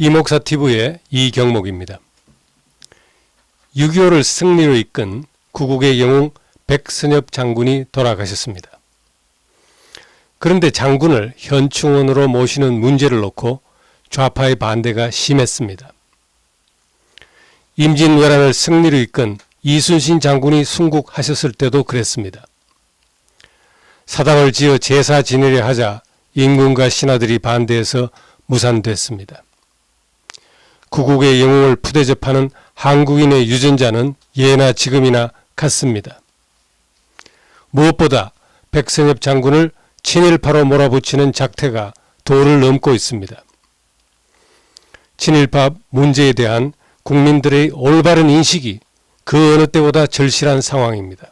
이목사TV의 이경목입니다. 6.25를 승리로 이끈 구국의 영웅 백선엽 장군이 돌아가셨습니다. 그런데 장군을 현충원으로 모시는 문제를 놓고 좌파의 반대가 심했습니다. 임진왜란을 승리로 이끈 이순신 장군이 순국하셨을 때도 그랬습니다. 사당을 지어 제사 지내려 하자 임금과 신하들이 반대해서 무산됐습니다. 구국의 영웅을 푸대접하는 한국인의 유전자는 예나 지금이나 같습니다. 무엇보다 백선엽 장군을 친일파로 몰아붙이는 작태가 도를 넘고 있습니다. 친일파 문제에 대한 국민들의 올바른 인식이 그 어느 때보다 절실한 상황입니다.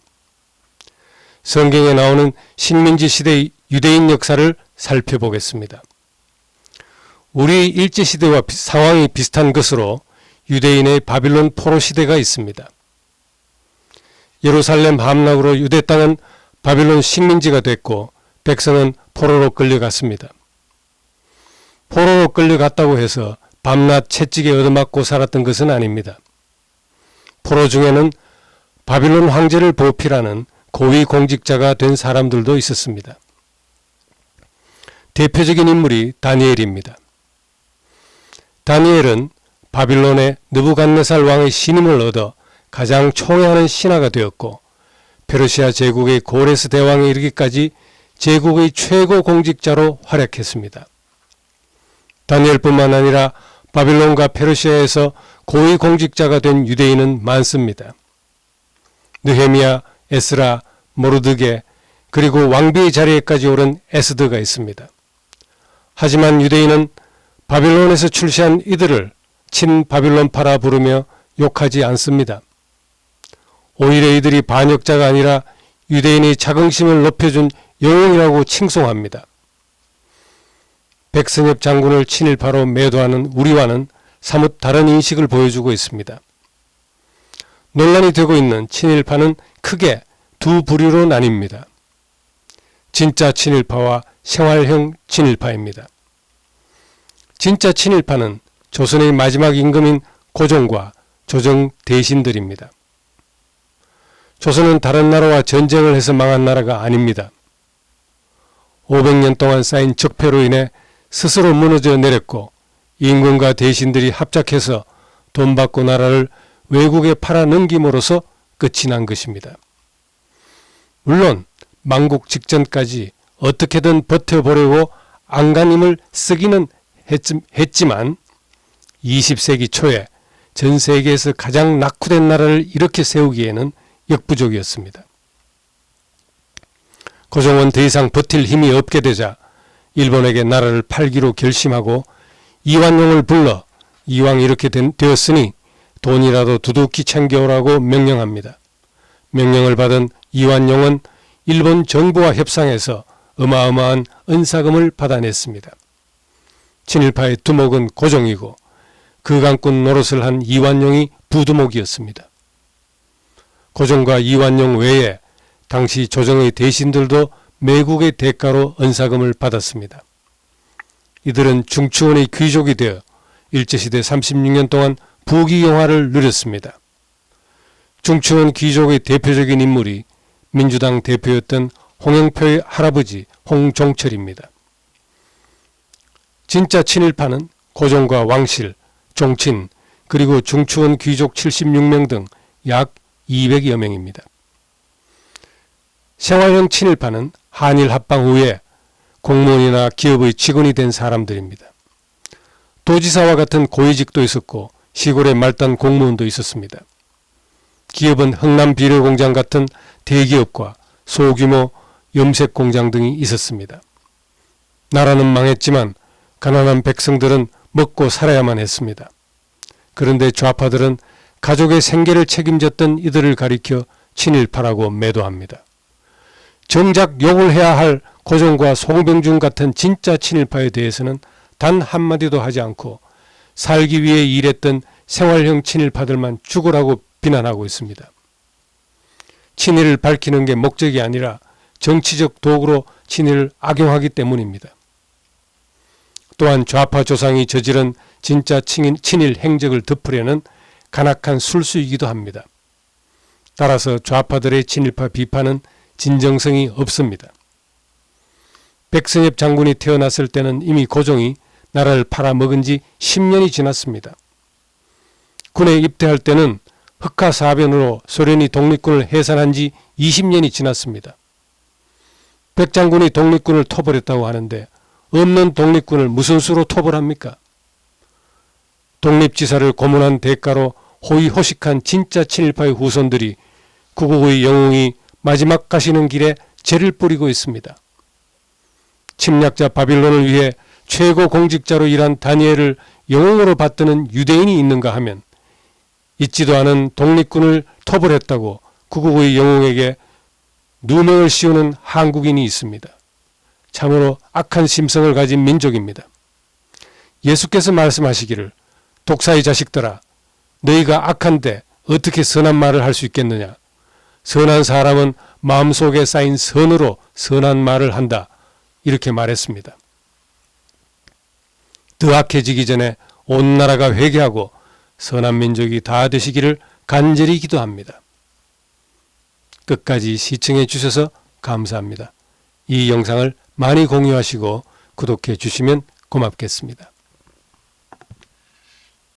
성경에 나오는 식민지 시대의 유대인 역사를 살펴보겠습니다. 우리 일제시대와 상황이 비슷한 것으로 유대인의 바빌론 포로 시대가 있습니다. 예루살렘 함락으로 유대 땅은 바빌론 식민지가 됐고 백성은 포로로 끌려갔습니다. 포로로 끌려갔다고 해서 밤낮 채찍에 얻어맞고 살았던 것은 아닙니다. 포로 중에는 바빌론 황제를 보필하는 고위 공직자가 된 사람들도 있었습니다. 대표적인 인물이 다니엘입니다. 다니엘은 바빌론의 느부갓네살 왕의 신임을 얻어 가장 총애하는 신하가 되었고 페르시아 제국의 고레스 대왕에 이르기까지 제국의 최고 공직자로 활약했습니다. 다니엘뿐만 아니라 바빌론과 페르시아에서 고위 공직자가 된 유대인은 많습니다. 느헤미야, 에스라, 모르드게 그리고 왕비의 자리에까지 오른 에스더가 있습니다. 하지만 유대인은 바빌론에서 출시한 이들을 친바빌론파라 부르며 욕하지 않습니다. 오히려 이들이 반역자가 아니라 유대인의 자긍심을 높여준 영웅이라고 칭송합니다. 백선엽 장군을 친일파로 매도하는 우리와는 사뭇 다른 인식을 보여주고 있습니다. 논란이 되고 있는 친일파는 크게 두 부류로 나뉩니다. 진짜 친일파와 생활형 친일파입니다. 진짜 친일파는 조선의 마지막 임금인 고종과 조정 대신들입니다. 조선은 다른 나라와 전쟁을 해서 망한 나라가 아닙니다. 500년 동안 쌓인 적폐로 인해 스스로 무너져 내렸고 임금과 대신들이 합작해서 돈 받고 나라를 외국에 팔아 넘김으로써 끝이 난 것입니다. 물론 망국 직전까지 어떻게든 버텨보려고 안간힘을 쓰기는 했지만 20세기 초에 전 세계에서 가장 낙후된 나라를 이렇게 세우기에는 역부족이었습니다. 고종은 더 이상 버틸 힘이 없게 되자 일본에게 나라를 팔기로 결심하고 이완용을 불러 이왕 이렇게 되었으니 돈이라도 두둑히 챙겨오라고 명령합니다. 명령을 받은 이완용은 일본 정부와 협상해서 어마어마한 은사금을 받아냈습니다. 친일파의 두목은 고종이고 극악군 노릇을 한 이완용이 부두목이었습니다. 고종과 이완용 외에 당시 조정의 대신들도 매국의 대가로 은사금을 받았습니다. 이들은 중추원의 귀족이 되어 일제시대 36년 동안 부귀영화를 누렸습니다. 중추원 귀족의 대표적인 인물이 민주당 대표였던 홍영표의 할아버지 홍종철입니다. 진짜 친일파는 고종과 왕실, 종친, 그리고 중추원 귀족 76명 등 약 200여 명입니다. 생활형 친일파는 한일 합방 후에 공무원이나 기업의 직원이 된 사람들입니다. 도지사와 같은 고위직도 있었고 시골의 말단 공무원도 있었습니다. 기업은 흥남 비료공장 같은 대기업과 소규모 염색 공장 등이 있었습니다. 나라는 망했지만 가난한 백성들은 먹고 살아야만 했습니다. 그런데 좌파들은 가족의 생계를 책임졌던 이들을 가리켜 친일파라고 매도합니다. 정작 욕을 해야 할 고종과 송병준 같은 진짜 친일파에 대해서는 단 한마디도 하지 않고 살기 위해 일했던 생활형 친일파들만 죽으라고 비난하고 있습니다. 친일을 밝히는 게 목적이 아니라 정치적 도구로 친일을 악용하기 때문입니다. 또한 좌파 조상이 저지른 진짜 친일 행적을 덮으려는 간악한 술수이기도 합니다. 따라서 좌파들의 친일파 비판은 진정성이 없습니다. 백선엽 장군이 태어났을 때는 이미 고종이 나라를 팔아먹은 지 10년이 지났습니다. 군에 입대할 때는 흑화사변으로 소련이 독립군을 해산한 지 20년이 지났습니다. 백 장군이 독립군을 토벌했다고 하는데 없는 독립군을 무슨 수로 토벌합니까? 독립지사를 고문한 대가로 호의호식한 진짜 친일파의 후손들이 구국의 영웅이 마지막 가시는 길에 죄를 뿌리고 있습니다. 침략자 바빌론을 위해 최고 공직자로 일한 다니엘을 영웅으로 받드는 유대인이 있는가 하면 있지도 않은 독립군을 토벌했다고 구국의 영웅에게 누명을 씌우는 한국인이 있습니다. 참으로 악한 심성을 가진 민족입니다. 예수께서 말씀하시기를 독사의 자식들아 너희가 악한데 어떻게 선한 말을 할 수 있겠느냐. 선한 사람은 마음속에 쌓인 선으로 선한 말을 한다. 이렇게 말했습니다. 더 악해지기 전에 온 나라가 회개하고 선한 민족이 다 되시기를 간절히 기도합니다. 끝까지 시청해 주셔서 감사합니다. 이 영상을 많이 공유하시고 구독해 주시면 고맙겠습니다.